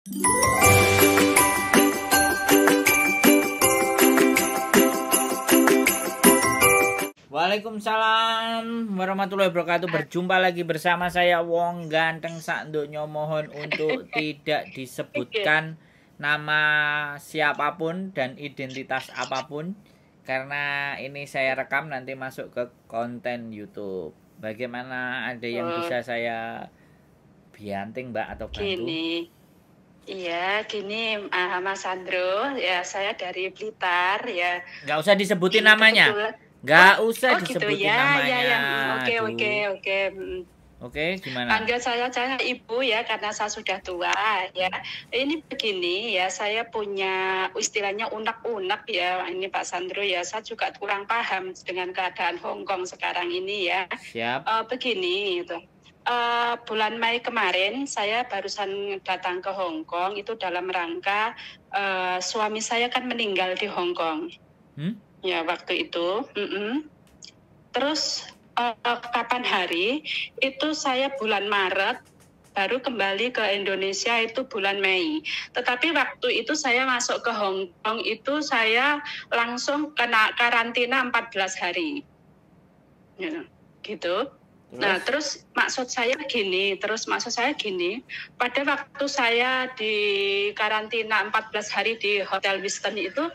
Waalaikumsalam warahmatullahi wabarakatuh. Berjumpa lagi bersama saya Wong Ganteng Sakdonya. Mohon untuk tidak disebutkan nama siapapun dan identitas apapun, karena ini saya rekam nanti masuk ke konten YouTube. Bagaimana, ada yang bisa saya bianting Mbak atau bantu? Gini Mas Sandro, ya saya dari Blitar ya. Nggak usah disebutin namanya. Nggak usah disebutin namanya. Oke, gimana? Panggil saya Ibu ya, karena saya sudah tua ya. Ini begini ya, saya punya istilahnya unek-unek ya, ini Pak Sandro ya. Saya juga kurang paham dengan keadaan Hong Kong sekarang ini ya. Siap. Begini gitu. Bulan Mei kemarin saya barusan datang ke Hong Kong itu dalam rangka suami saya kan meninggal di Hong Kong. Ya waktu itu. Terus kapan hari itu saya bulan Maret baru kembali ke Indonesia itu bulan Mei. Tetapi waktu itu saya masuk ke Hong Kong itu saya langsung kena karantina 14 hari. Ya, gitu. Nah, terus maksud saya gini, pada waktu saya di karantina 14 hari di Hotel Westin itu,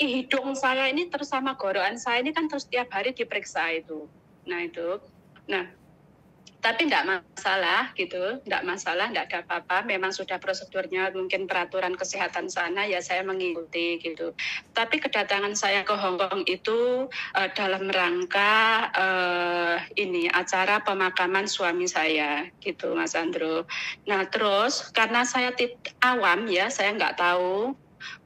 hidung saya ini terus sama gorokan saya ini kan terus tiap hari diperiksa itu. Nah, tapi enggak masalah gitu, enggak ada apa-apa. Memang sudah prosedurnya, mungkin peraturan kesehatan sana ya saya mengikuti gitu. Tapi kedatangan saya ke Hong Kong itu dalam rangka ini acara pemakaman suami saya gitu Mas Andro. Nah terus karena saya awam ya, saya nggak tahu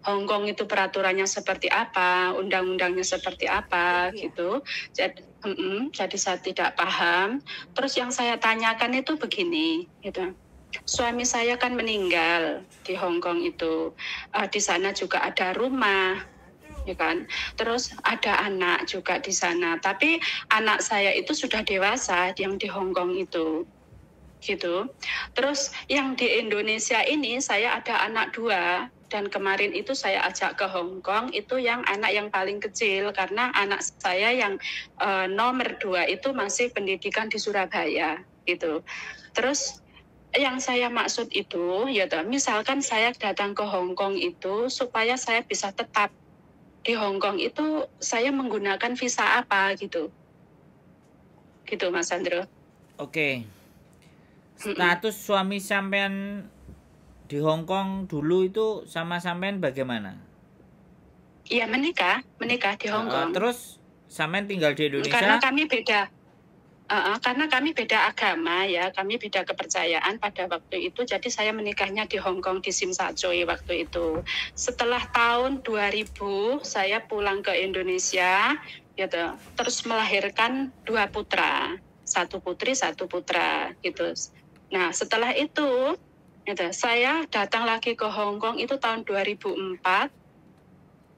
Hong Kong itu peraturannya seperti apa, undang-undangnya seperti apa gitu. Jadi saya tidak paham. Terus yang saya tanyakan itu begini, gitu. Suami saya kan meninggal di Hong Kong itu. Di sana juga ada rumah, ya kan. Terus ada anak juga di sana. Tapi anak saya itu sudah dewasa yang di Hong Kong itu. Gitu. Terus yang di Indonesia ini saya ada anak 2. Dan kemarin itu saya ajak ke Hong Kong, itu yang anak yang paling kecil, karena anak saya yang nomor 2 itu masih pendidikan di Surabaya gitu. Terus yang saya maksud itu, ya misalkan saya datang ke Hong Kong itu supaya saya bisa tetap di Hong Kong itu, saya menggunakan visa apa gitu. Gitu Mas Sandro. Oke. Status suami sampean di Hong Kong dulu itu sama sampean bagaimana? Iya, menikah di Hong Kong. Terus sampean tinggal di Indonesia? Karena kami beda agama ya, kami beda kepercayaan pada waktu itu. Jadi saya menikahnya di Hong Kong di Tsim Sha Tsui waktu itu. Setelah tahun 2000 saya pulang ke Indonesia, gitu. Terus melahirkan 2 putra, 1 putri 1 putra, gitu. Nah setelah itu saya datang lagi ke Hong Kong itu tahun 2004,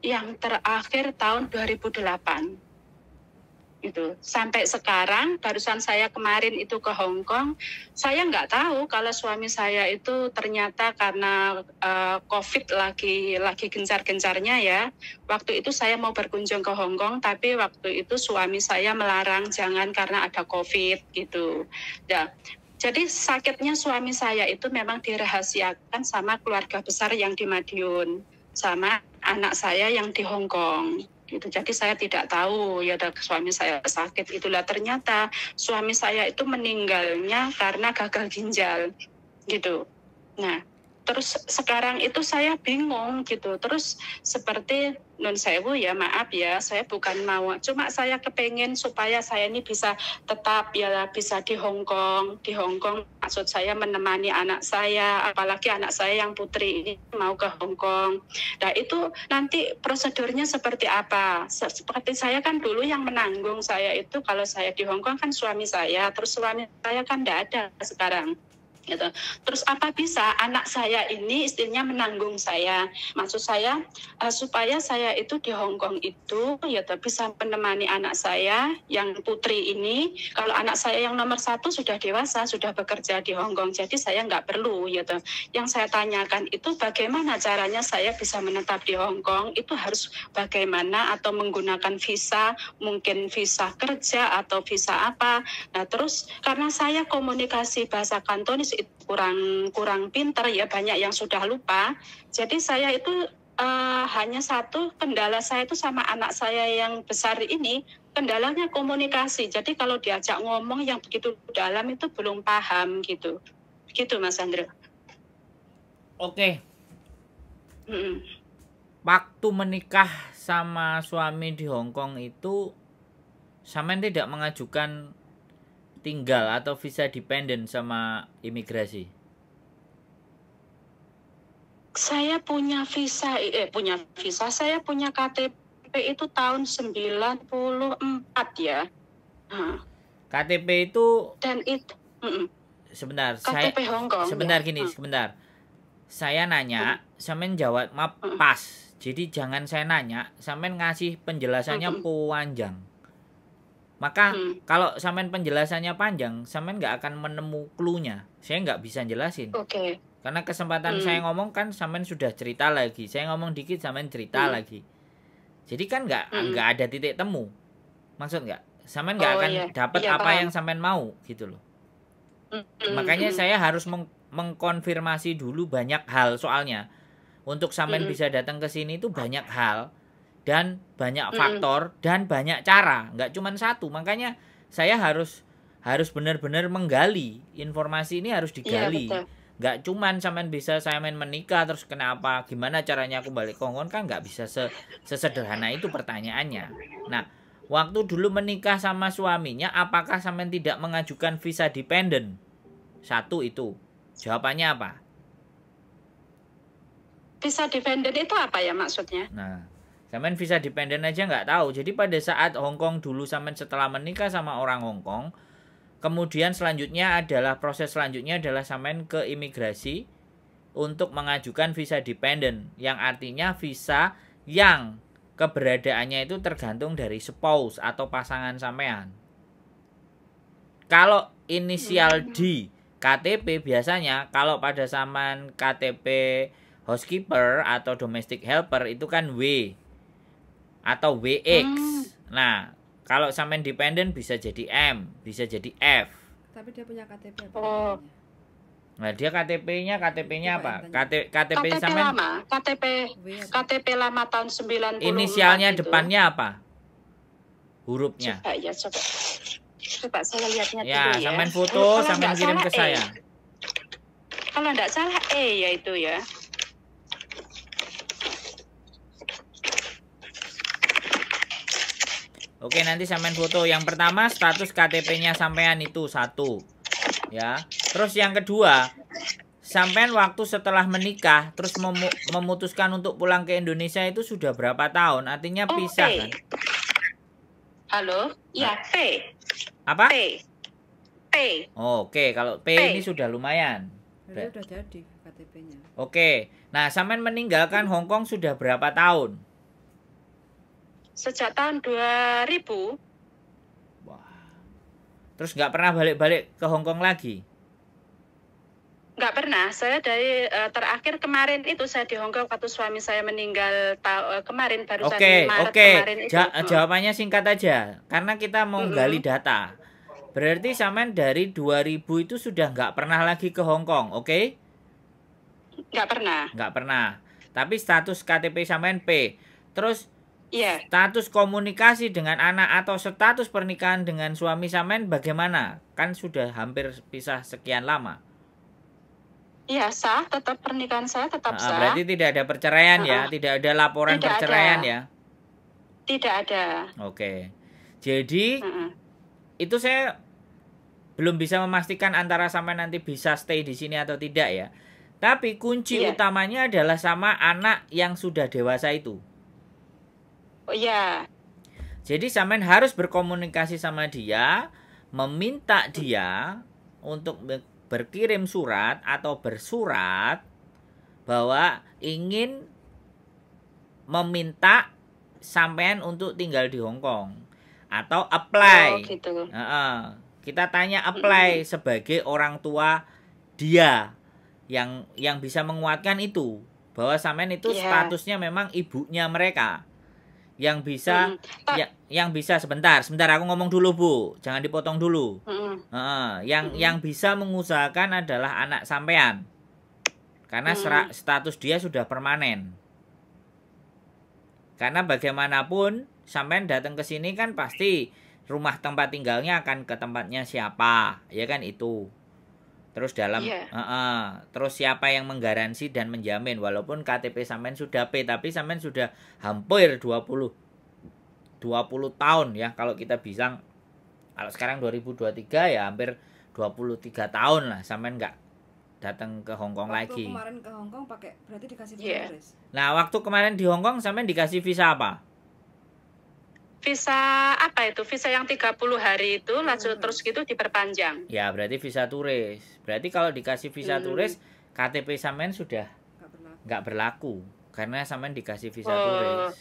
yang terakhir tahun 2008. Itu sampai sekarang, barusan saya kemarin itu ke Hong Kong, saya nggak tahu kalau suami saya itu ternyata karena COVID lagi gencar-gencarnya ya. Waktu itu saya mau berkunjung ke Hong Kong, tapi waktu itu suami saya melarang jangan karena ada COVID gitu. Ya. Jadi sakitnya suami saya itu memang dirahasiakan sama keluarga besar yang di Madiun, sama anak saya yang di Hong Kong. Gitu. Jadi saya tidak tahu ya suami saya sakit. Itulah ternyata suami saya itu meninggalnya karena gagal ginjal gitu. Nah, terus sekarang itu saya bingung gitu. Terus seperti Nun Sewu ya, maaf ya, saya bukan mau, cuma saya kepengen supaya saya ini bisa tetap ya bisa di Hong Kong. Di Hong Kong maksud saya menemani anak saya, apalagi anak saya yang putri ini mau ke Hong Kong. Nah itu nanti prosedurnya seperti apa? Seperti saya kan dulu yang menanggung saya itu kalau saya di Hong Kong kan suami saya, terus suami saya kan tidak ada sekarang. gitu. Terus apa bisa anak saya ini istrinya menanggung saya, maksud saya supaya saya itu di Hong Kong itu ya bisa menemani anak saya yang putri ini. Kalau anak saya yang nomor 1 sudah dewasa, sudah bekerja di Hong Kong, jadi saya nggak perlu gitu. Yang saya tanyakan itu bagaimana caranya saya bisa menetap di Hong Kong, itu harus bagaimana, atau menggunakan visa, mungkin visa kerja atau visa apa. Nah terus karena saya komunikasi bahasa Kantonis itu kurang pinter ya, banyak yang sudah lupa. Jadi saya itu hanya satu kendala saya itu sama anak saya yang besar ini, kendalanya komunikasi. Jadi kalau diajak ngomong yang begitu dalam itu belum paham gitu. Gitu Mas Andro. Oke. Waktu menikah sama suami di Hong Kong itu sampean tidak mengajukan tinggal atau visa dependent sama imigrasi? Saya punya visa, saya punya KTP itu tahun 94 ya. KTP itu dan itu sebentar, KTP saya Hong Kong. sebentar ya. Sebentar. Saya nanya, sampean jawab pas. Jadi jangan saya nanya, sampean ngasih penjelasannya panjang. Maka kalau sampean penjelasannya panjang, sampean nggak akan menemu clue-nya. Saya nggak bisa jelasin. Oke. Karena kesempatan saya ngomong kan sampean sudah cerita lagi. Saya ngomong dikit sampean cerita lagi. Jadi kan nggak ada titik temu. Maksud nggak? Sampean nggak akan dapat apa yang sampean mau gitu loh. Makanya saya harus mengkonfirmasi dulu banyak hal soalnya. Untuk sampean bisa datang ke sini itu banyak hal. Dan banyak faktor dan banyak cara, nggak cuma satu. Makanya saya harus benar-benar menggali informasi ini, harus digali. Nggak cuma sampean bisa saya menikah terus kenapa, gimana caranya aku balik ke Hong Kong, kan nggak bisa sesederhana itu pertanyaannya. Nah, waktu dulu menikah sama suaminya, apakah sampean tidak mengajukan visa dependent? Satu itu, jawabannya apa? Visa dependent itu apa ya maksudnya? Nah, sampean visa dependent aja nggak tahu. Jadi pada saat Hong Kong dulu sampean setelah menikah sama orang Hong Kong, kemudian selanjutnya adalah proses selanjutnya adalah sampean ke imigrasi untuk mengajukan visa dependent, yang artinya visa yang keberadaannya itu tergantung dari spouse atau pasangan sampean. Kalau inisial D KTP biasanya kalau pada zaman KTP housekeeper atau domestic helper itu kan W atau WX. Nah, kalau sampean dependent bisa jadi M, bisa jadi F. Tapi dia punya KTP apa? Nah, dia KTP-nya apa? KTP sampean lama, KTP lama tahun 90. Inisialnya itu. Depannya apa? Hurufnya. Coba saya lihatnya ya, dulu ya. Sampean foto, sampean kirim ke saya. Kalau enggak salah ya itu ya. Oke, nanti sampean foto. Yang pertama status KTP-nya sampean itu 1. Ya. Terus yang kedua, sampean waktu setelah menikah terus memutuskan untuk pulang ke Indonesia itu sudah berapa tahun? Artinya pisah kan? Halo? Ya, P. Apa? P. Oke, kalau P ini sudah lumayan. Sudah jadi KTP-nya. Oke. Nah, sampean meninggalkan Hong Kong sudah berapa tahun? Sejak tahun 2000. Wah. Terus nggak pernah balik-balik ke Hong Kong lagi? Nggak pernah. Saya dari terakhir kemarin itu saya di Hong Kong waktu suami saya meninggal kemarin, barusan Maret kemarin itu. Jawabannya singkat aja. Karena kita mau gali data. Berarti sampean dari 2000 itu sudah nggak pernah lagi ke Hong Kong, oke? Nggak pernah. Nggak pernah. Tapi status KTP sampean P. Terus status komunikasi dengan anak atau status pernikahan dengan suami sampean bagaimana? Kan sudah hampir pisah sekian lama. Iya, sah. Tetap pernikahan saya tetap sah. Berarti tidak ada perceraian ya? Tidak ada laporan perceraian ya? Tidak ada. Oke. Jadi itu saya belum bisa memastikan antara sampean nanti bisa stay di sini atau tidak ya. Tapi kunci utamanya adalah sama anak yang sudah dewasa itu. Oh iya. Jadi sampean harus berkomunikasi sama dia, meminta dia untuk berkirim surat atau bersurat bahwa ingin meminta sampean untuk tinggal di Hong Kong atau apply. Gitu. Kita tanya apply sebagai orang tua dia yang bisa menguatkan itu bahwa sampean itu statusnya memang ibunya mereka yang bisa yang bisa sebentar aku ngomong dulu Bu, jangan dipotong dulu. Yang bisa mengusahakan adalah anak sampean karena status dia sudah permanen. Karena bagaimanapun sampean datang ke sini kan pasti rumah tempat tinggalnya akan ke tempatnya siapa, ya kan itu. Terus terus siapa yang menggaransi dan menjamin walaupun KTP sampean sudah P tapi sampean sudah hampir 20 tahun ya kalau kita bilang, kalau sekarang 2023 ya hampir 23 tahun lah sampean nggak datang ke Hong Kong lagi. Waktu kemarin ke Hong Kong berarti dikasih visa turis. Nah, waktu kemarin di Hong Kong sampean dikasih visa apa? Visa apa itu? Visa yang 30 hari itu terus gitu diperpanjang. Ya, berarti visa turis. Berarti kalau dikasih visa turis, KTP sampean sudah nggak berlaku karena sampean dikasih visa turis.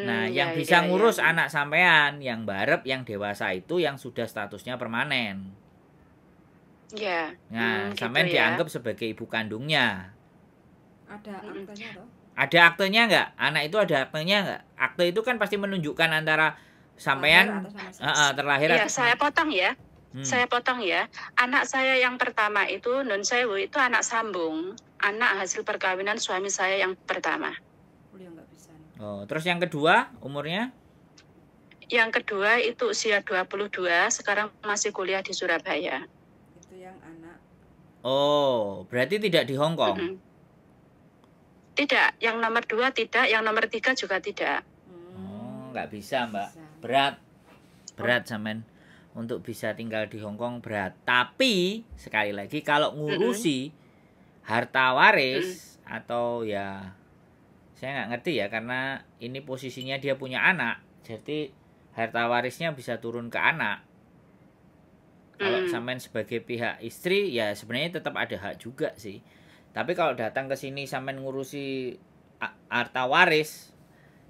Nah, yang bisa ngurus anak sampean yang barep, yang dewasa itu yang sudah statusnya permanen. Nah, sampean dianggap sebagai ibu kandungnya. Ada aktenya toh? Ada aktenya nggak? Anak itu ada aktenya nggak? Akte itu kan pasti menunjukkan antara sampean terlahir. Iya, saya potong ya. Saya potong ya. Anak saya yang pertama itu Nun Sewu itu anak sambung, anak hasil perkawinan suami saya yang pertama. Terus yang kedua umurnya? Yang kedua itu usia 22, sekarang masih kuliah di Surabaya. Berarti tidak di Hong Kong? Tidak, yang nomor 2 tidak, yang nomor 3 juga tidak. Nggak bisa Mbak, berat sampean untuk bisa tinggal di Hong Kong berat. Tapi sekali lagi kalau ngurusi harta waris atau ya saya nggak ngerti ya karena ini posisinya dia punya anak, jadi harta warisnya bisa turun ke anak. Kalau sampean sebagai pihak istri ya sebenarnya tetap ada hak juga sih. Tapi kalau datang ke sini sampean ngurusi harta waris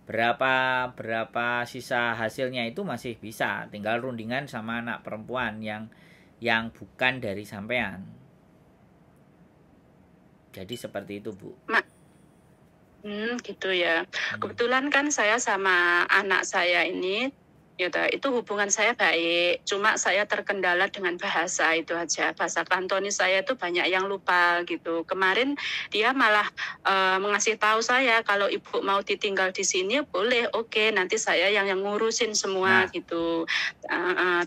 berapa sisa hasilnya itu masih bisa tinggal rundingan sama anak perempuan yang bukan dari sampean. Jadi seperti itu, Bu. Gitu ya. Kebetulan kan saya sama anak saya ini itu hubungan saya baik, cuma saya terkendala dengan bahasa itu aja. Bahasa Kantonis saya itu banyak yang lupa gitu. Kemarin dia malah mengasih tahu saya kalau ibu mau ditinggal di sini boleh, oke, nanti saya yang ngurusin semua gitu.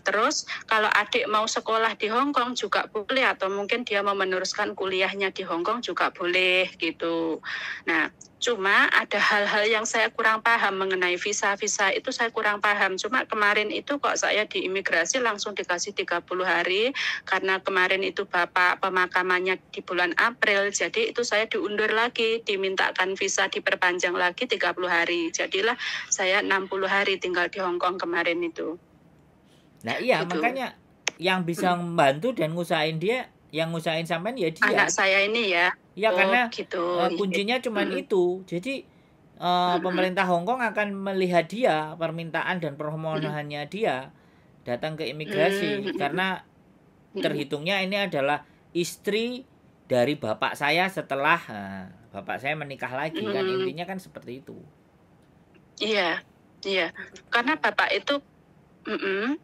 Terus kalau adik mau sekolah di Hong Kong juga boleh, atau mungkin dia mau meneruskan kuliahnya di Hong Kong juga boleh gitu. Nah, cuma ada hal-hal yang saya kurang paham mengenai visa-visa itu, saya kurang paham. Cuma kemarin itu kok saya di imigrasi langsung dikasih 30 hari karena kemarin itu bapak pemakamannya di bulan April. Jadi itu saya diundur lagi, dimintakan visa diperpanjang lagi 30 hari. Jadilah saya 60 hari tinggal di Hong Kong kemarin itu. Nah iya gitu. Makanya yang bisa membantu dan ngusahain dia, yang ngusahain sampean ya dia. Anak saya ini ya. Ya karena gitu. Kuncinya cuma itu. Jadi pemerintah Hong Kong akan melihat dia, permintaan dan permohonannya dia datang ke imigrasi karena terhitungnya ini adalah istri dari bapak saya setelah bapak saya menikah lagi kan, intinya kan seperti itu. Iya. Karena bapak itu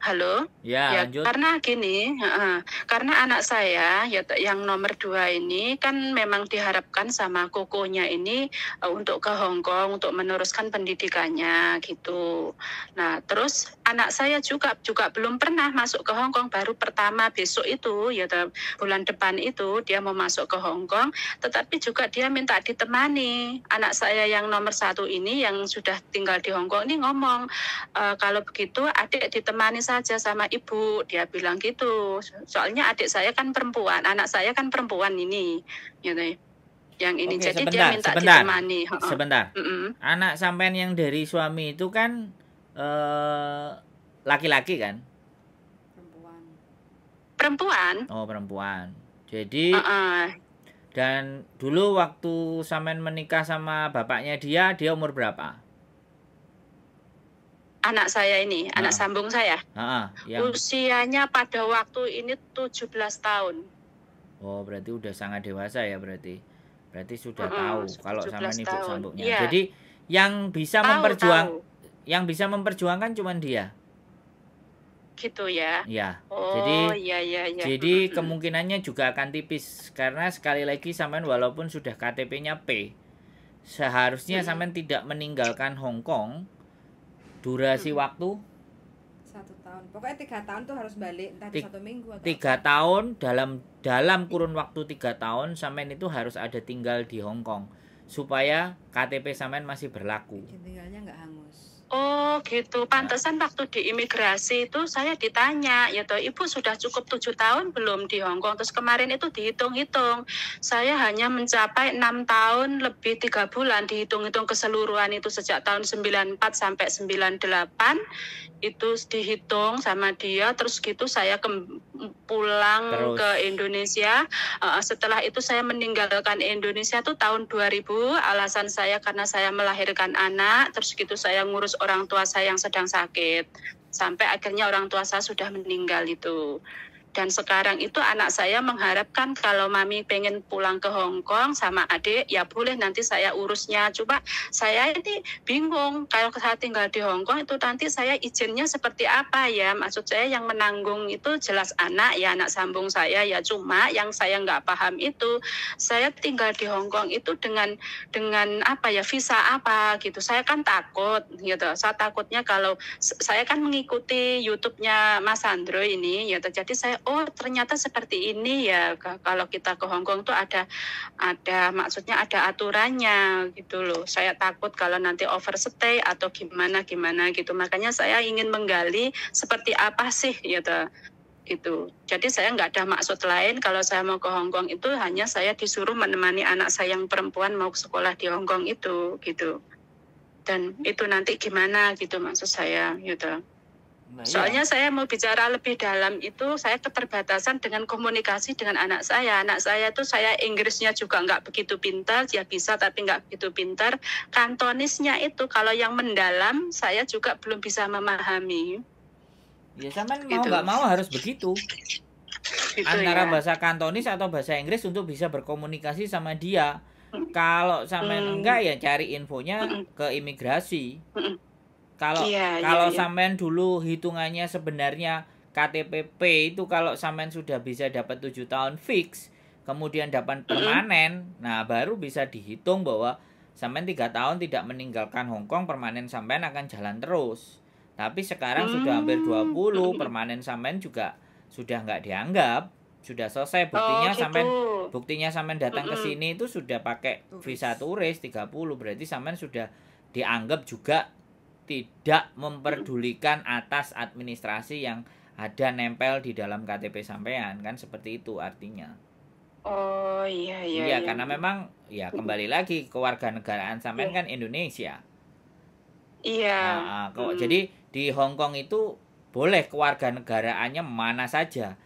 halo. Ya, lanjut. Karena gini, karena anak saya yang nomor 2 ini kan memang diharapkan sama kokonya ini untuk ke Hong Kong untuk meneruskan pendidikannya gitu. Nah, terus anak saya juga belum pernah masuk ke Hong Kong, baru pertama besok itu bulan depan itu dia mau masuk ke Hong Kong, tetapi juga dia minta ditemani. Anak saya yang nomor 1 ini yang sudah tinggal di Hong Kong ini ngomong, kalau begitu adik ditemani saja sama ibu, dia bilang gitu. Soalnya adik saya kan perempuan, anak saya kan perempuan ini, gitu. Yang ini. Oke, jadi dia minta ditemani. Sebentar. Anak sampean yang dari suami itu kan laki-laki kan? Perempuan. Perempuan. Oh, perempuan. Jadi dan dulu waktu sampean menikah sama bapaknya dia umur berapa? Anak saya ini, anak sambung saya. Usianya pada waktu ini 17 tahun. Oh, berarti udah sangat dewasa ya berarti. Berarti sudah tahu kalau sama ibu sambungnya. Ya. Jadi yang bisa yang bisa memperjuangkan cuma dia. Gitu ya. Ya. Oh, jadi kemungkinannya juga akan tipis karena sekali lagi sampean walaupun sudah KTP-nya P, seharusnya sampean tidak meninggalkan Hong Kong. Durasi waktu 1 tahun. Pokoknya 3 tahun tuh harus balik, entah 1 minggu atau 3 tahun dalam kurun waktu 3 tahun sampean itu harus ada tinggal di Hong Kong supaya KTP sampean masih berlaku. Tinggalnya nggak hangus. Oh gitu, pantesan waktu di imigrasi itu saya ditanya, ya toh Ibu sudah cukup 7 tahun belum di Hong Kong? Terus kemarin itu dihitung-hitung, saya hanya mencapai 6 tahun lebih 3 bulan, dihitung-hitung keseluruhan itu sejak tahun 94 sampai 98, itu dihitung sama dia, terus gitu saya pulang ke Indonesia. Setelah itu saya meninggalkan Indonesia tuh tahun 2000, alasan saya karena saya melahirkan anak, terus gitu saya ngurus orang tua saya yang sedang sakit. Sampai akhirnya orang tua saya sudah meninggal itu. Dan sekarang itu anak saya mengharapkan kalau mami pengen pulang ke Hong Kong sama adik, ya boleh nanti saya urusnya. Coba saya ini bingung, kalau saya tinggal di Hong Kong itu nanti saya izinnya seperti apa ya. Maksud saya yang menanggung itu jelas anak, ya anak sambung saya ya. Cuma yang saya nggak paham itu, saya tinggal di Hong Kong itu dengan apa ya, visa apa gitu. Saya kan takut gitu. Saya takutnya kalau saya kan mengikuti YouTube-nya Mas Sandro ini ya, jadi saya oh ternyata seperti ini ya, kalau kita ke Hong Kong tuh ada maksudnya ada aturannya gitu loh. Saya takut kalau nanti overstay atau gimana gitu. Makanya saya ingin menggali seperti apa sih gitu. Jadi saya nggak ada maksud lain kalau saya mau ke Hong Kong itu, hanya saya disuruh menemani anak saya yang perempuan mau sekolah di Hong Kong itu gitu. Dan itu nanti gimana gitu maksud saya gitu. Soalnya saya mau bicara lebih dalam itu, saya keterbatasan dengan komunikasi dengan anak saya. Anak saya tuh saya Inggrisnya juga nggak begitu pintar, dia bisa tapi nggak begitu pintar. Kantonisnya itu kalau yang mendalam saya juga belum bisa memahami. Ya sampean mau nggak mau harus begitu. Antara bahasa Kantonis atau bahasa Inggris untuk bisa berkomunikasi sama dia. Kalau sampean enggak ya cari infonya ke imigrasi. Kalau sampean dulu hitungannya sebenarnya KTP itu kalau sampean sudah bisa dapat 7 tahun fix, kemudian dapat permanen, nah baru bisa dihitung bahwa sampean 3 tahun tidak meninggalkan Hong Kong, permanen sampean akan jalan terus. Tapi sekarang sudah hampir 20, permanen sampean juga sudah nggak dianggap, sudah selesai. Buktinya sampean datang ke sini itu sudah pakai visa turis 30, berarti sampean sudah dianggap juga tidak memperdulikan atas administrasi yang ada nempel di dalam KTP sampean, kan seperti itu artinya. Oh iya. Karena memang ya kembali lagi kewarganegaraan sampean kan Indonesia. Iya. Jadi di Hong Kong itu boleh kewarganegaraannya mana saja,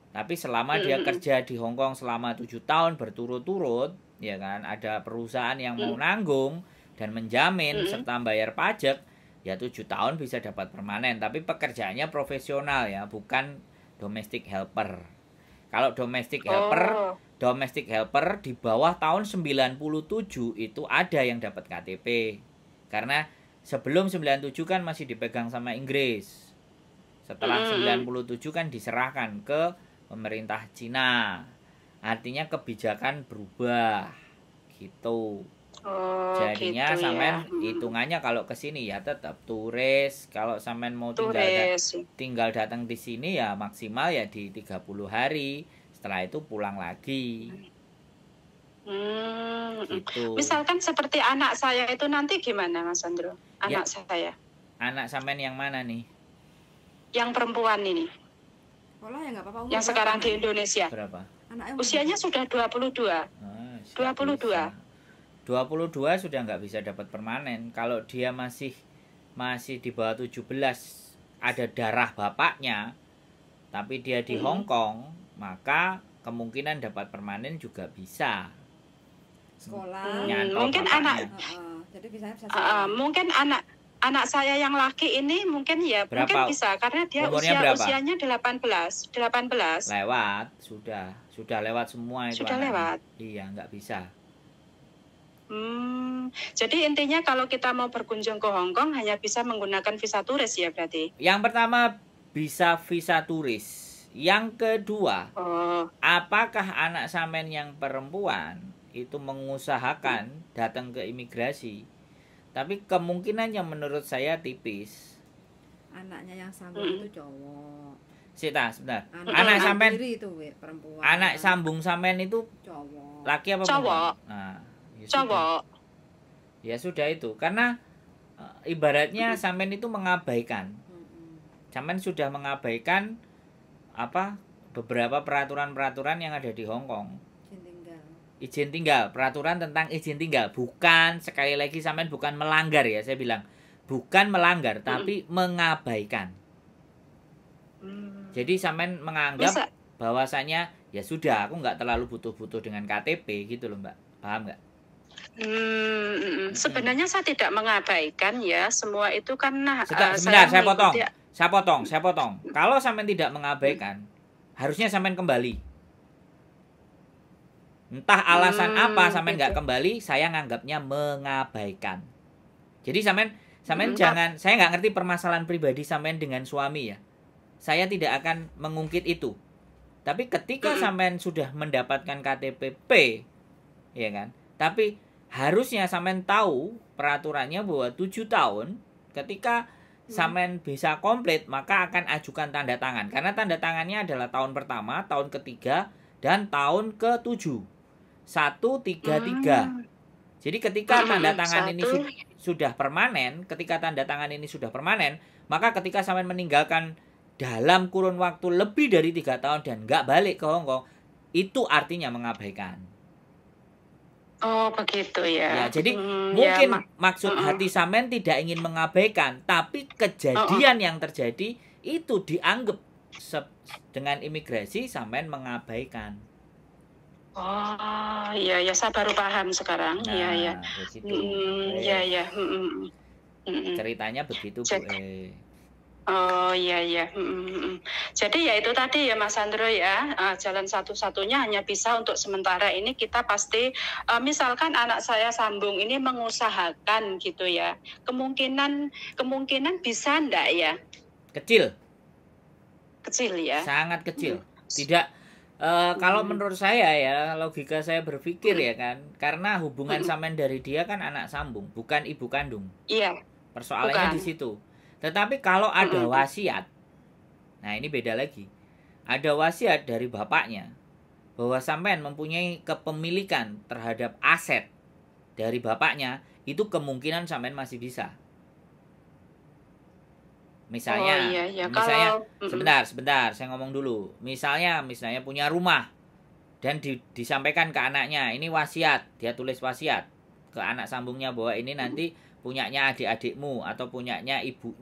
tapi selama dia kerja di Hong Kong selama 7 tahun berturut-turut, ya kan, ada perusahaan yang mau nanggung dan menjamin serta bayar pajak, ya 7 tahun bisa dapat permanen. Tapi pekerjaannya profesional ya, bukan domestic helper. Kalau domestic helper di bawah tahun 97 itu ada yang dapat KTP. Karena sebelum 97 kan masih dipegang sama Inggris. Setelah 97 kan diserahkan ke pemerintah Cina. Artinya kebijakan berubah gitu. Jadinya gitu sampean hitungannya kalau ke sini ya tetap turis. Kalau sampean mau tinggal datang di sini ya maksimal ya di 30 hari. Setelah itu pulang lagi. Gitu. Misalkan seperti anak saya itu nanti gimana Mas Sandro? Saya. Anak sampean yang mana nih? Yang perempuan ini. Yang nggak apa-apa. Yang sekarang di Indonesia. Berapa? Usianya sudah 22. 22 sudah nggak bisa dapat permanen. Kalau dia masih di bawah 17, ada darah bapaknya, tapi dia di Hong Kong, maka kemungkinan dapat permanen juga bisa. Sekolah. Mungkin anak. Jadi bisa mungkin anak saya yang laki ini mungkin ya berapa? Mungkin bisa karena dia usianya 18. Lewat, sudah lewat semua itu. Sudah lewat. Iya, nggak bisa. Jadi intinya kalau kita mau berkunjung ke Hong Kong hanya bisa menggunakan visa turis ya berarti? Yang pertama bisa visa turis. Yang kedua, apakah anak sampean yang perempuan itu mengusahakan datang ke imigrasi? Tapi kemungkinannya menurut saya tipis. Anaknya yang sambung itu cowok. Sebentar. Anak sampean itu perempuan. Anak sambung sampean itu cowok. Laki apa cowok? Nah, ya cowok. Ya sudah itu. Karena ibaratnya sampean itu mengabaikan. Sampean sudah mengabaikan beberapa peraturan-peraturan yang ada di Hong Kong. Izin tinggal, peraturan tentang izin tinggal, bukan, sekali lagi sampean bukan melanggar ya, saya bilang bukan melanggar tapi mengabaikan. Jadi sampean menganggap bahwasanya ya sudah, aku nggak terlalu butuh-butuh dengan KTP gitu loh Mbak, paham nggak? Sebenarnya saya tidak mengabaikan ya, semua itu kan sebentar, saya potong. Kalau sampean tidak mengabaikan, harusnya sampean kembali. Entah alasan apa sampean nggak kembali, saya nganggapnya mengabaikan. Jadi sampean jangan, saya nggak ngerti permasalahan pribadi sampean dengan suami ya. Saya tidak akan mengungkit itu. Tapi ketika sampean sudah mendapatkan KTP P, ya kan? Tapi harusnya sampean tahu peraturannya bahwa 7 tahun ketika sampean bisa komplit maka akan ajukan tanda tangan. Karena tanda tangannya adalah tahun pertama, tahun ketiga, dan tahun ke-7. 133. Jadi ketika tanda tangan ini sudah permanen, maka ketika sampean meninggalkan dalam kurun waktu lebih dari 3 tahun dan nggak balik ke Hong Kong, itu artinya mengabaikan. Oh begitu ya. Ya, jadi mungkin maksud hati sampean tidak ingin mengabaikan, tapi kejadian yang terjadi itu dianggap dengan imigrasi sampean mengabaikan. Oh iya ya, saya baru paham sekarang. Iya iya. Ceritanya begitu Bu. Oh iya. Jadi ya itu tadi ya Mas Sandro ya, jalan satu-satunya hanya bisa untuk sementara ini kita pasti misalkan anak saya sambung ini mengusahakan gitu ya, kemungkinan bisa enggak ya? Kecil ya. Sangat kecil. Tidak. Kalau menurut saya ya, logika saya berpikir ya kan, karena hubungan sampean dari dia kan anak sambung, bukan ibu kandung. Iya. Persoalannya di situ. Tetapi kalau ada wasiat, nah ini beda lagi. Ada wasiat dari bapaknya bahwa sampean mempunyai kepemilikan terhadap aset dari bapaknya, itu kemungkinan sampean masih bisa. Misalnya, sebentar, saya ngomong dulu. Misalnya punya rumah dan disampaikan ke anaknya, ini wasiat, dia tulis wasiat ke anak sambungnya bahwa ini nanti punyanya adik-adikmu atau punyanya ibu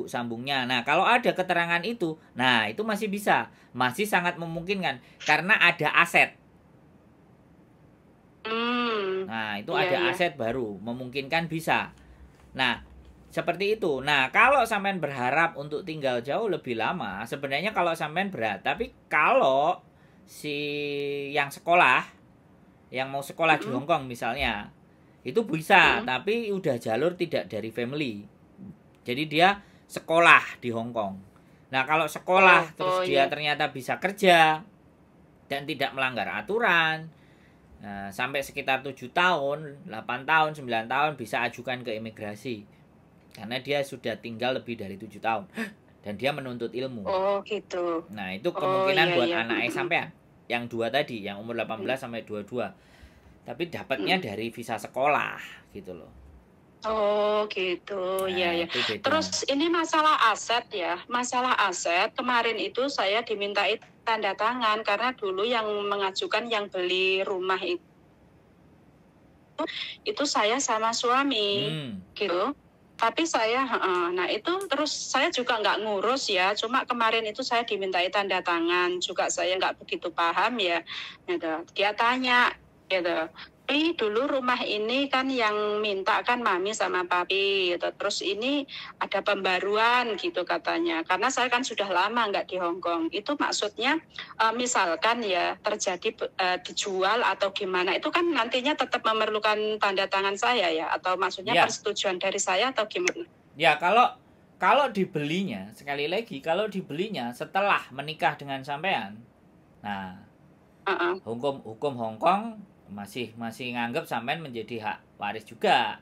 sambungnya. Nah, kalau ada keterangan itu, nah itu masih bisa, masih sangat memungkinkan karena ada aset. Nah, itu ada aset baru, memungkinkan bisa. Nah, seperti itu. Nah, kalau sampean berharap untuk tinggal jauh lebih lama, sebenarnya kalau sampean berat. Tapi kalau si yang sekolah, yang mau sekolah di Hong Kong misalnya, itu bisa, tapi udah jalur tidak dari family. Jadi dia sekolah di Hong Kong. Nah, kalau sekolah terus dia ternyata bisa kerja dan tidak melanggar aturan, nah, sampai sekitar 7 tahun, 8 tahun, 9 tahun bisa ajukan ke imigrasi. Karena dia sudah tinggal lebih dari 7 tahun dan dia menuntut ilmu. Oh gitu. Nah, itu kemungkinan buat anaknya sampean yang 2 tadi, yang umur 18 sampai 22. Tapi dapatnya dari visa sekolah gitu loh. Oh gitu. Iya. Terus ini masalah aset ya. Masalah aset, kemarin itu saya dimintai tanda tangan karena dulu yang mengajukan yang beli rumah itu saya sama suami gitu. Tapi saya, nah itu terus saya juga nggak ngurus ya. Cuma kemarin itu saya dimintai tanda tangan, juga saya nggak begitu paham ya. Gitu. Dia tanya, gitu. Dulu rumah ini kan yang minta kan mami sama papi, gitu. Terus ini ada pembaruan gitu katanya. Karena saya kan sudah lama nggak di Hong Kong. Itu maksudnya misalkan ya terjadi dijual atau gimana, itu kan nantinya tetap memerlukan tanda tangan saya ya, atau maksudnya persetujuan dari saya atau gimana? Ya, kalau dibelinya, sekali lagi kalau dibelinya setelah menikah dengan sampean, nah hukum Hong Kong masih nganggap sampean menjadi hak waris juga.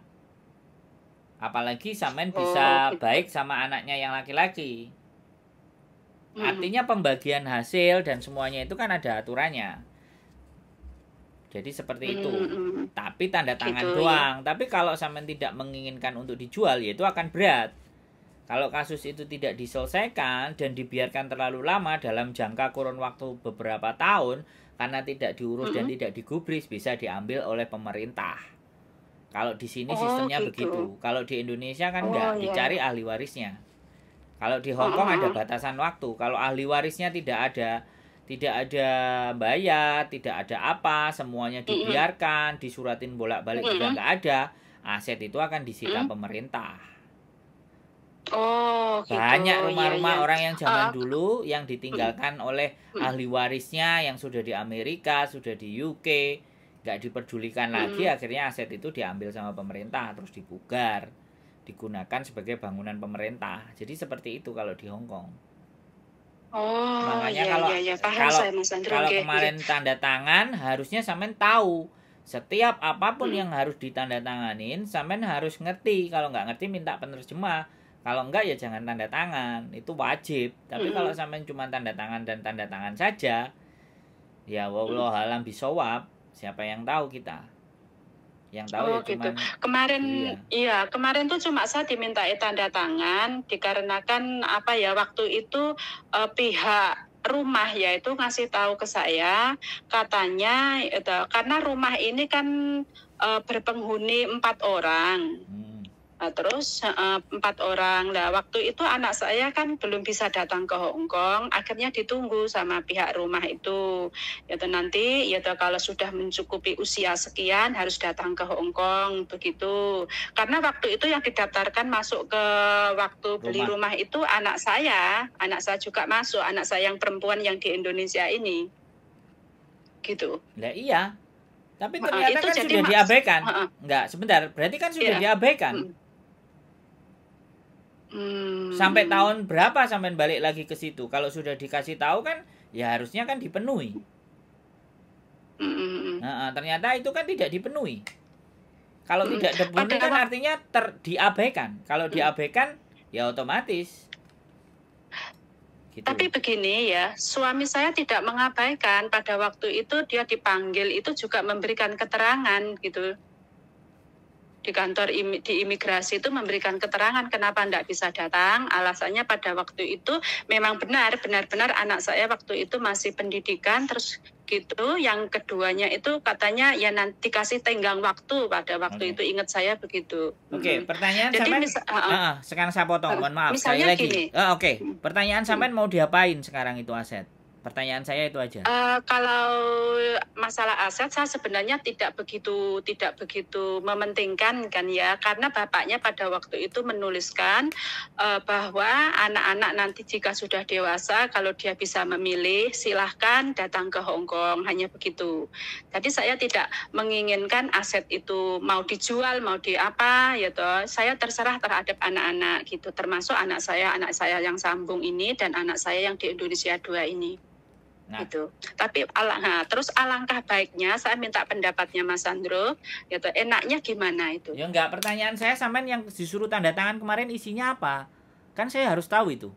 Apalagi sampean bisa baik sama anaknya yang laki-laki. Artinya pembagian hasil dan semuanya itu kan ada aturannya. Jadi seperti itu. Tapi tanda tangan gitu, doang. Ya. Tapi kalau sampean tidak menginginkan untuk dijual, ya itu akan berat. Kalau kasus itu tidak diselesaikan dan dibiarkan terlalu lama dalam jangka kurun waktu beberapa tahun, karena tidak diurus dan tidak digubris, bisa diambil oleh pemerintah. Kalau di sini sistemnya gitu. Begitu. Kalau di Indonesia kan enggak, dicari ahli warisnya. Kalau di Hong Kong ada batasan waktu. Kalau ahli warisnya tidak ada bayar, tidak ada apa, semuanya dibiarkan, disuratin bolak-balik juga enggak ada, aset itu akan disita pemerintah. Gitu. Banyak rumah-rumah orang yang zaman dulu yang ditinggalkan oleh ahli warisnya yang sudah di Amerika, sudah di UK, nggak diperdulikan lagi, akhirnya aset itu diambil sama pemerintah terus dipugar, digunakan sebagai bangunan pemerintah. Jadi seperti itu kalau di Hong Kong. Makanya kalau kemarin tanda tangan, harusnya sampean tahu setiap apapun yang harus ditandatanganin, sampean harus ngerti. Kalau nggak ngerti minta penerjemah. Kalau enggak ya jangan tanda tangan, itu wajib. Tapi kalau sampean cuma tanda tangan dan tanda tangan saja, ya wallahualam bisawab, siapa yang tahu kita? Yang tahu ya gitu. Kemarin kemarin tuh cuma saya dimintai tanda tangan dikarenakan apa ya, waktu itu pihak rumah ya itu ngasih tahu ke saya, katanya karena rumah ini kan berpenghuni 4 orang. Nah, terus 4 orang. Nah, waktu itu anak saya kan belum bisa datang ke Hong Kong. Akhirnya ditunggu sama pihak rumah itu. Yaitu nanti, kalau sudah mencukupi usia sekian harus datang ke Hong Kong begitu. Karena waktu itu yang didaftarkan masuk ke waktu beli rumah itu anak saya juga masuk. Anak saya yang perempuan yang di Indonesia ini, gitu. Nah, iya. Tapi ternyata kan sudah diabaikan. Enggak, sebentar. Berarti kan sudah diabaikan. Sampai tahun berapa sampai balik lagi ke situ? Kalau sudah dikasih tahu kan ya harusnya kan dipenuhi. Nah, ternyata itu kan tidak dipenuhi. Kalau tidak dipenuhi kan artinya diabaikan. Kalau diabaikan ya otomatis gitu. Tapi begini ya, suami saya tidak mengabaikan. Pada waktu itu dia dipanggil itu juga memberikan keterangan gitu. Di kantor di imigrasi itu memberikan keterangan kenapa tidak bisa datang. Alasannya pada waktu itu memang benar-benar anak saya waktu itu masih pendidikan, terus gitu. Yang keduanya itu katanya ya nanti kasih tenggang waktu pada waktu itu, ingat saya begitu. Pertanyaan sampean sekarang saya potong, mohon maaf sekali lagi. Pertanyaan sampean mau diapain sekarang itu aset? Pertanyaan saya itu aja. Kalau masalah aset saya sebenarnya tidak begitu mementingkan kan ya, karena bapaknya pada waktu itu menuliskan bahwa anak-anak nanti jika sudah dewasa kalau dia bisa memilih silahkan datang ke Hong Kong, hanya begitu. Jadi saya tidak menginginkan aset itu mau dijual mau di apa ya toh. Saya terserah terhadap anak-anak gitu, termasuk anak saya yang sambung ini dan anak saya yang di Indonesia 2 ini. Gitu. Tapi terus alangkah baiknya saya minta pendapatnya Mas Sandro, gitu. Enaknya gimana itu? Ya enggak, pertanyaan saya sampean yang disuruh tanda tangan kemarin isinya apa? Kan saya harus tahu itu.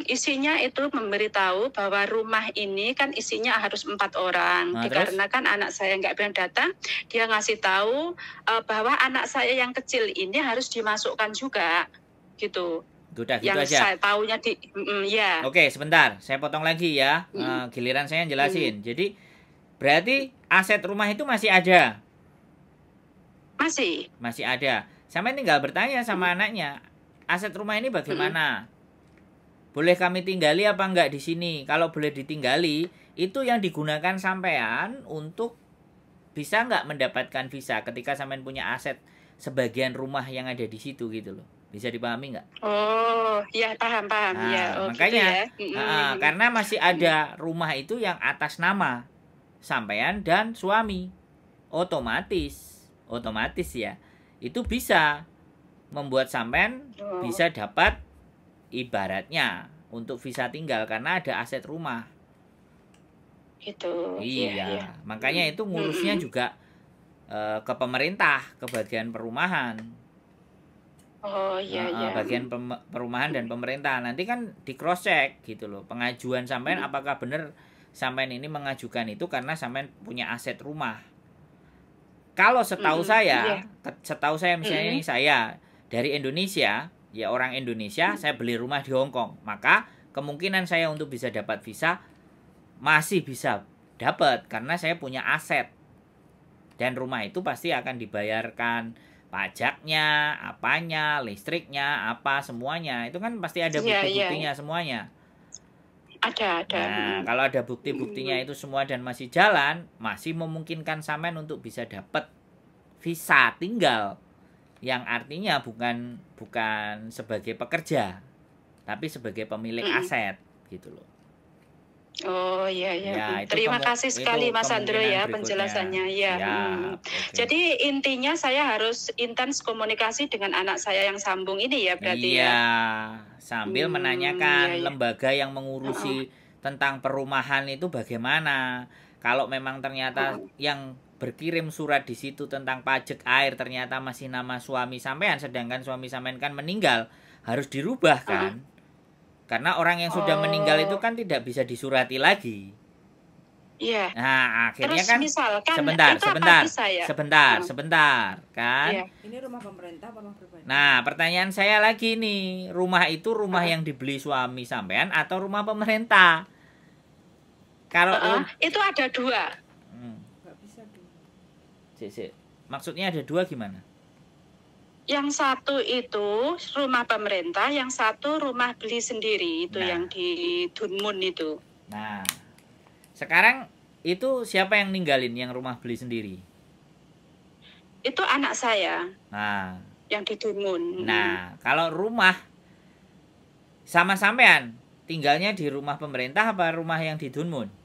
Isinya itu memberitahu bahwa rumah ini kan isinya harus 4 orang. Dikarenakan anak saya nggak bisa datang, dia ngasih tahu bahwa anak saya yang kecil ini harus dimasukkan juga, gitu. Udah gitu yang aja. Saya taunya ya. Oke, sebentar, saya potong lagi ya. Giliran saya yang jelasin. Jadi berarti aset rumah itu masih ada? Masih ada. Sampean tinggal bertanya sama anaknya, aset rumah ini bagaimana? Boleh kami tinggali apa enggak di sini? Kalau boleh ditinggali, itu yang digunakan sampean untuk bisa enggak mendapatkan visa ketika sampean punya aset sebagian rumah yang ada di situ gitu loh. Bisa dipahami enggak? Oh, ya paham. Nah, Ya, makanya gitu ya. karena masih ada rumah itu yang atas nama sampean dan suami. Otomatis ya. Itu bisa membuat sampean bisa dapat ibaratnya untuk visa tinggal karena ada aset rumah. Itu. Iya. Makanya itu ngurusnya juga ke pemerintah, ke bagian perumahan. Oh iya. Bagian perumahan dan pemerintah. Nanti kan di cross check gitu loh. Pengajuan sampean apakah benar sampean ini mengajukan itu karena sampean punya aset rumah. Kalau setahu saya misalnya ini saya dari Indonesia, ya orang Indonesia, saya beli rumah di Hong Kong, maka kemungkinan saya untuk bisa dapat visa masih bisa dapat karena saya punya aset. Dan rumah itu pasti akan dibayarkan pajaknya, apanya, listriknya, apa semuanya. Itu kan pasti ada bukti-buktinya semuanya. Ada. Nah, kalau ada bukti-buktinya itu semua dan masih jalan, masih memungkinkan sampean untuk bisa dapat visa tinggal. Yang artinya bukan sebagai pekerja, tapi sebagai pemilik aset gitu loh. Oh iya. Terima kasih sekali Mas Andro ya penjelasannya ya. Okay. Jadi intinya saya harus intens komunikasi dengan anak saya yang sambung ini ya berarti ya. Sambil menanyakan lembaga yang mengurusi tentang perumahan itu bagaimana. Kalau memang ternyata yang berkirim surat di situ tentang pajak air ternyata masih nama suami sampean, sedangkan suami sampean kan meninggal, harus dirubah kan? Karena orang yang sudah meninggal itu kan tidak bisa disurati lagi. Iya. Nah, akhirnya terus kan misalkan sebentar kan? Iya. Ini rumah pemerintah apa rumah pribadi? Nah, pertanyaan saya lagi nih, rumah itu rumah yang dibeli suami sampean atau rumah pemerintah? Kalau itu ada dua. Nggak bisa dua. Maksudnya ada dua gimana? Yang satu itu rumah pemerintah, yang satu rumah beli sendiri itu yang di Dunmun itu. Nah, sekarang itu siapa yang ninggalin yang rumah beli sendiri? Itu anak saya. Nah, yang di Dunmun. Nah, kalau rumah sama sampean tinggalnya di rumah pemerintah apa rumah yang di Dunmun?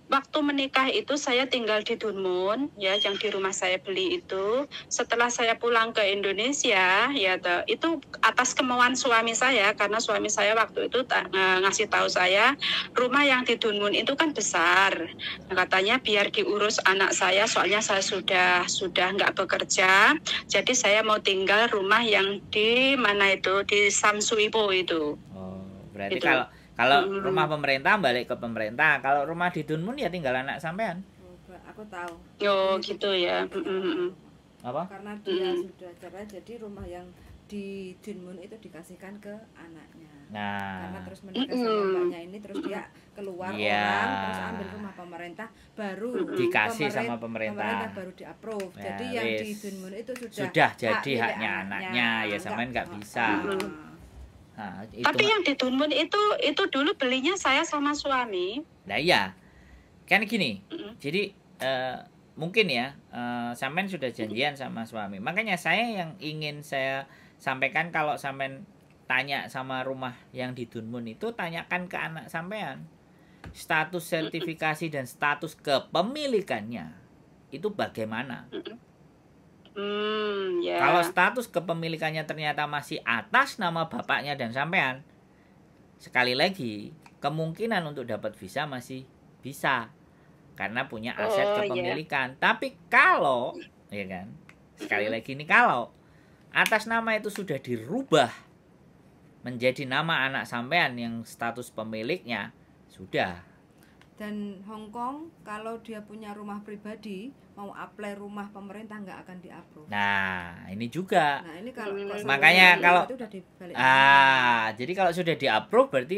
Waktu menikah itu saya tinggal di Dunmun, ya, yang di rumah saya beli itu. Setelah saya pulang ke Indonesia, ya, itu atas kemauan suami saya, karena suami saya waktu itu ngasih tahu saya, rumah yang di Dunmun itu kan besar. Nah, katanya biar diurus anak saya, soalnya saya sudah nggak bekerja, jadi saya mau tinggal rumah yang di mana itu, di Samsuipo itu. Oh, berarti itu. Kalau rumah pemerintah balik ke pemerintah, kalau rumah di Dunmun ya tinggal anak sampean. Aku tahu. Oh, gitu ya. Apa? Karena dia sudah cerai, jadi rumah yang di Dunmun itu dikasihkan ke anaknya. Nah, karena terus menikah sama mbaknya ini, terus dia keluar orang, terus ambil rumah pemerintah, baru dikasih sama pemerintah baru di-approve. Jadi yang di Dunmun itu sudah jadi haknya anaknya, ya sampean nggak bisa. Nah, tapi yang di Dunmun itu dulu belinya saya sama suami. Nah iya, kan gini. Jadi mungkin ya sampean sudah janjian sama suami. Makanya saya yang ingin saya sampaikan, kalau sampean tanya sama rumah yang di Dunmun itu, tanyakan ke anak sampean status sertifikasi dan status kepemilikannya itu bagaimana. Kalau status kepemilikannya ternyata masih atas nama bapaknya dan sampean, sekali lagi kemungkinan untuk dapat visa masih bisa karena punya aset kepemilikan. Tapi kalau, ya kan, sekali lagi ini kalau atas nama itu sudah dirubah menjadi nama anak sampean yang status pemiliknya, sudah. Dan Hong Kong kalau dia punya rumah pribadi, mau apply rumah pemerintah nggak akan di-approve. Nah, ini juga. Nah, ini kalau makanya kalau itu udah dibalik. jadi kalau sudah di-approve berarti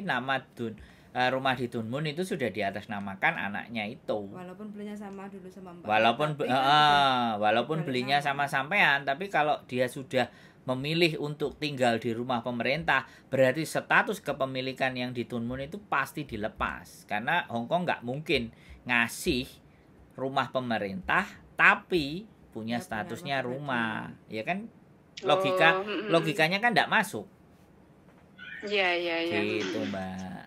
rumah di Tunmun itu sudah diatasnamakan anaknya itu. Walaupun belinya sama dulu sama Mbak. Walaupun belinya sama sampean, tapi kalau dia sudah memilih untuk tinggal di rumah pemerintah, berarti status kepemilikan yang di Tunmun itu pasti dilepas. Karena Hongkong nggak mungkin ngasih rumah pemerintah tapi punya statusnya rumah, ya kan? Logikanya kan nggak masuk. Iya. Gitu, Mbak.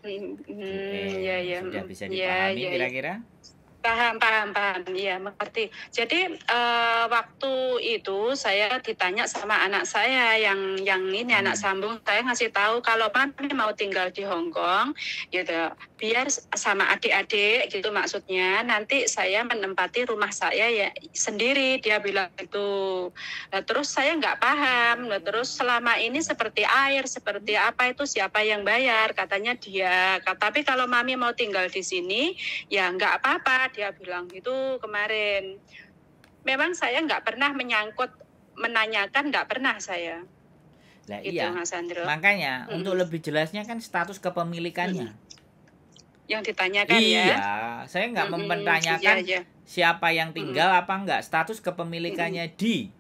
Iya. Sudah bisa dipahami kira-kira? Paham. Iya, mengerti. Jadi waktu itu saya ditanya sama anak saya yang ini anak sambung, saya ngasih tahu kalau Mami mau tinggal di Hong Kong gitu. Biar sama adik-adik gitu maksudnya, nanti saya menempati rumah saya ya sendiri, dia bilang itu. Nah, terus saya nggak paham. Nah, terus selama ini seperti air, seperti apa itu siapa yang bayar? Katanya dia. Tapi kalau Mami mau tinggal di sini ya nggak apa-apa, dia bilang gitu kemarin. Memang saya nggak pernah menanyakan, nggak pernah saya. Nah, gitu, iya. Mas Andro. Makanya untuk lebih jelasnya kan status kepemilikannya. Yang ditanyakan iya, saya nggak mempertanyakan siapa yang tinggal apa enggak. Status kepemilikannya di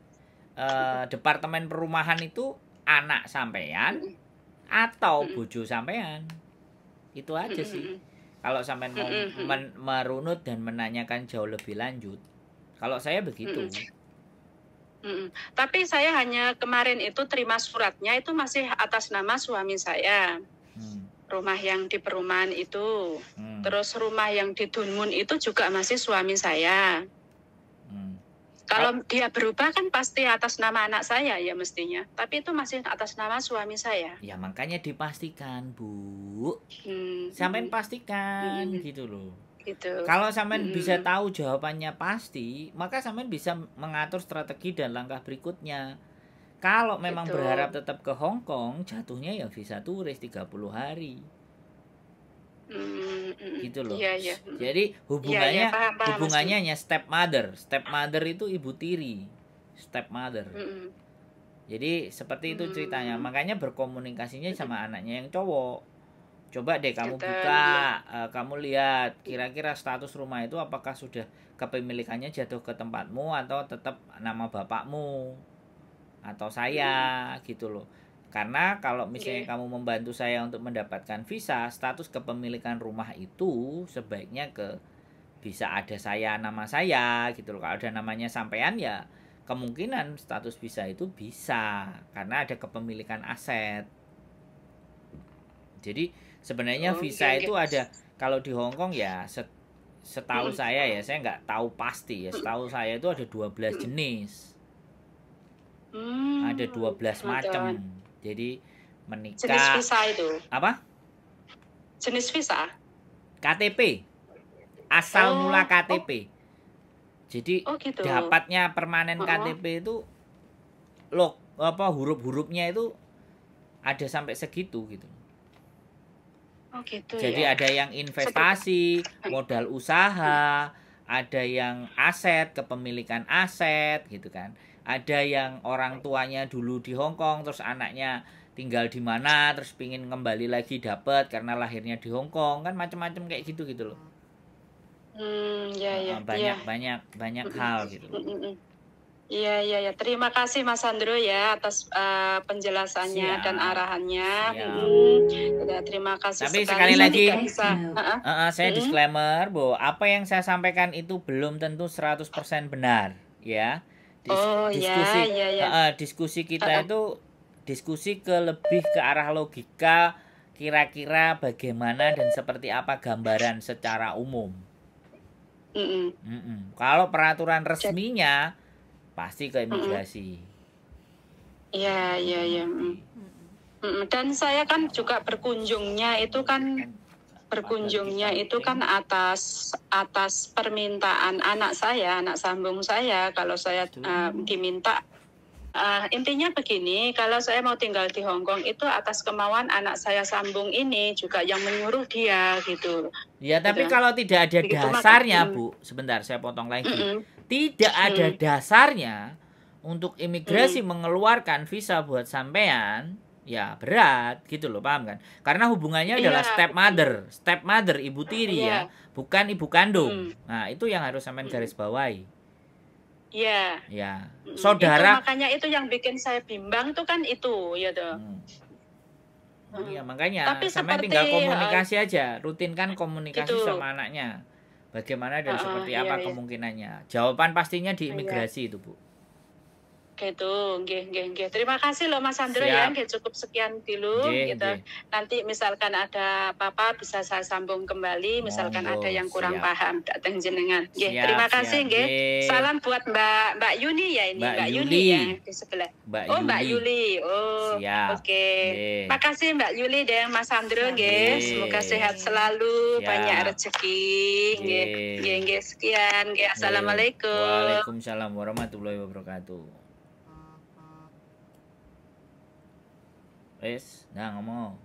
Departemen Perumahan itu anak sampean atau bojo sampean. Itu aja sih. Kalau sampean mau merunut dan menanyakan jauh lebih lanjut. Kalau saya begitu. Tapi saya hanya kemarin itu terima suratnya itu masih atas nama suami saya. Rumah yang di perumahan itu. Terus rumah yang di Tunmun itu juga masih suami saya. Kalau dia berubah kan pasti atas nama anak saya ya mestinya. Tapi itu masih atas nama suami saya. Ya makanya dipastikan, Bu. Sampean pastikan gitu loh. Gitu. Kalau sampean bisa tahu jawabannya pasti, maka sampean bisa mengatur strategi dan langkah berikutnya. Kalau memang berharap tetap ke Hong Kong, jatuhnya ya visa turis 30 hari. Gitu loh. Iya. Jadi hubungannya hanya stepmother. Stepmother itu ibu tiri. Stepmother. Jadi seperti itu ceritanya. Makanya berkomunikasinya sama anaknya yang cowok. Coba deh kamu buka, kamu lihat kira-kira status rumah itu apakah sudah kepemilikannya jatuh ke tempatmu atau tetap nama bapakmu atau saya gitu loh. Karena kalau misalnya kamu membantu saya untuk mendapatkan visa, status kepemilikan rumah itu sebaiknya bisa ada nama saya gitu loh. Kalau ada namanya sampean ya kemungkinan status visa itu bisa karena ada kepemilikan aset. Jadi sebenarnya visa itu ada kalau di Hong Kong ya setahu saya ya, saya nggak tahu pasti ya, setahu saya itu ada 12 jenis. Ada 12 macam. Jadi menikah. Jenis visa itu. Apa? Jenis visa. KTP. Asal mula KTP. Jadi gitu. dapatnya permanen KTP itu huruf-hurufnya itu ada sampai segitu gitu. Gitu. Jadi ada yang investasi, modal usaha, ada yang aset, kepemilikan aset gitu kan. Ada yang orang tuanya dulu di Hong Kong, terus anaknya tinggal di mana, terus pingin kembali lagi dapat karena lahirnya di Hong Kong, kan macam-macam kayak gitu loh. Banyak hal gitu loh. Iya. Terima kasih Mas Andro ya atas penjelasannya dan arahannya. Terima kasih. Tapi sekali lagi saya disclaimer, Bu, apa yang saya sampaikan itu belum tentu 100% benar, ya. Diskusi kita itu diskusi lebih ke arah logika, kira-kira bagaimana dan seperti apa gambaran secara umum. Kalau peraturan resminya pasti ke imigrasi. Iya. Dan saya kan juga berkunjungnya itu kan atas permintaan anak saya, anak sambung saya. Kalau saya diminta, intinya begini, kalau saya mau tinggal di Hong Kong itu atas kemauan anak saya sambung ini juga yang menyuruh dia gitu. Ya, tapi kalau tidak ada dasarnya, Bu, sebentar saya potong lagi. Tidak ada dasarnya untuk imigrasi mengeluarkan visa buat sampean, ya berat gitu loh, paham kan? Karena hubungannya adalah step mother ibu tiri ya, bukan ibu kandung. Nah, itu yang harus sampean garis bawahi. Iya. Ya. Saudara. Itu makanya itu yang bikin saya bimbang tuh kan itu, ya tuh. Iya, makanya sampean tinggal komunikasi aja, rutinkan komunikasi sama anaknya. Bagaimana dan seperti apa kemungkinannya. Jawaban pastinya di imigrasi itu, Bu. Gitu, nggih. Terima kasih loh Mas Sandro ya, cukup sekian dulu gitu. Nanti misalkan ada apa-apa bisa saya sambung kembali, misalkan ada yang kurang paham datang jenengan. Nggih, terima kasih nggih. Salam buat Mbak Yuni ya ini, Mbak Yuni ya di sebelah. Mbak Yuli. Oke. Makasih Mbak Yuli dan Mas Sandro nggih. Semoga sehat selalu, banyak rezeki nggih. Sekian nggih. Assalamualaikum. Waalaikumsalam warahmatullahi wabarakatuh. Wes, nah ngomong.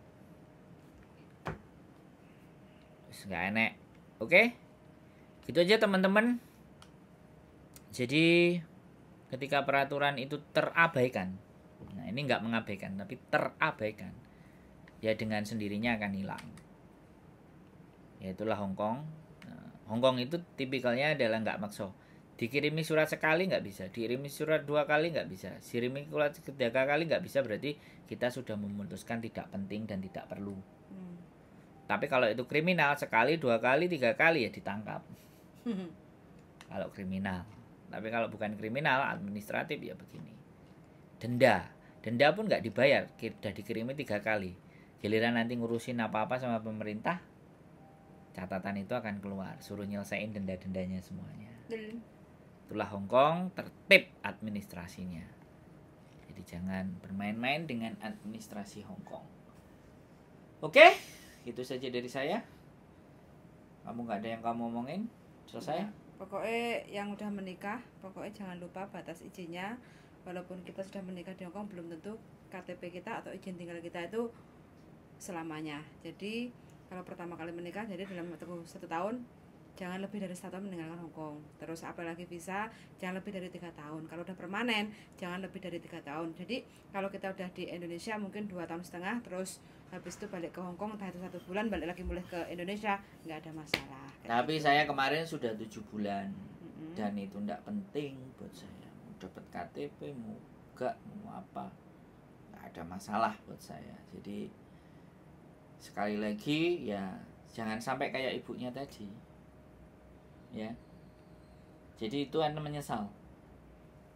Wes nggak enek. Oke? Gitu aja teman-teman. Jadi ketika peraturan itu terabaikan. Nah, ini nggak mengabaikan tapi terabaikan. Ya dengan sendirinya akan hilang. Yaitulah Hong Kong. Nah, Hong Kong itu tipikalnya adalah nggak makso. Dikirimi surat sekali nggak bisa, dikirimi surat 2 kali nggak bisa, dikirimi surat 3 kali nggak bisa, berarti kita sudah memutuskan tidak penting dan tidak perlu. Tapi kalau itu kriminal, sekali, 2 kali, 3 kali ya ditangkap. Kalau kriminal. Tapi kalau bukan kriminal, administratif ya begini. Denda pun nggak dibayar, sudah dikirimi 3 kali. Giliran nanti ngurusin apa-apa sama pemerintah, catatan itu akan keluar, suruh nyelesain denda-dendanya semuanya. Itulah Hong Kong, tertib administrasinya. Jadi jangan bermain-main dengan administrasi Hong Kong. Oke, itu saja dari saya. Kamu nggak ada yang kamu omongin? Selesai? Pokoknya yang udah menikah, pokoknya jangan lupa batas izinnya. Walaupun kita sudah menikah di Hong Kong, belum tentu KTP kita atau izin tinggal kita itu selamanya. Jadi kalau pertama kali menikah, jadi dalam waktu 1 tahun, jangan lebih dari 1 tahun meninggalkan Hong Kong. Terus apalagi visa, jangan lebih dari 3 tahun. Kalau udah permanen, jangan lebih dari 3 tahun. Jadi kalau kita udah di Indonesia mungkin 2,5 tahun, terus habis itu balik ke Hong Kong, entah itu 1 bulan, balik lagi mulai ke Indonesia, nggak ada masalah. Tapi gitu. Saya kemarin sudah 7 bulan, dan itu nggak penting buat saya. Mau dapat KTP, mau enggak, mau apa, nggak ada masalah buat saya. Jadi sekali lagi ya jangan sampai kayak ibunya tadi. Ya, jadi itu Anda menyesal,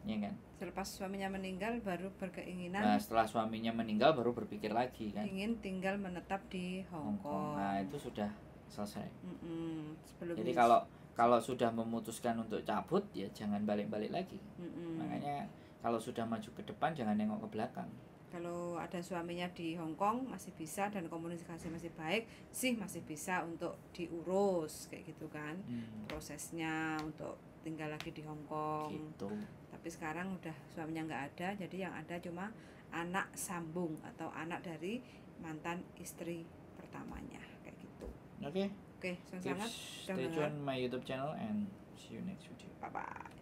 ya kan? Selepas suaminya meninggal baru berkeinginan. Nah, setelah suaminya meninggal baru berpikir lagi kan? Ingin tinggal menetap di Hong Kong. Nah, itu sudah selesai. Jadi Sebelum kalau sudah memutuskan untuk cabut ya jangan balik-balik lagi. Makanya kalau sudah maju ke depan jangan nengok ke belakang. Kalau ada suaminya di Hong Kong masih bisa dan komunikasi masih baik sih, masih bisa untuk diurus kayak gitu kan, prosesnya untuk tinggal lagi di Hong Kong gitu. Tapi sekarang udah suaminya nggak ada, jadi yang ada cuma anak sambung atau anak dari mantan istri pertamanya kayak gitu. Oke, sangat stay tune my YouTube channel and see you next video. Bye bye.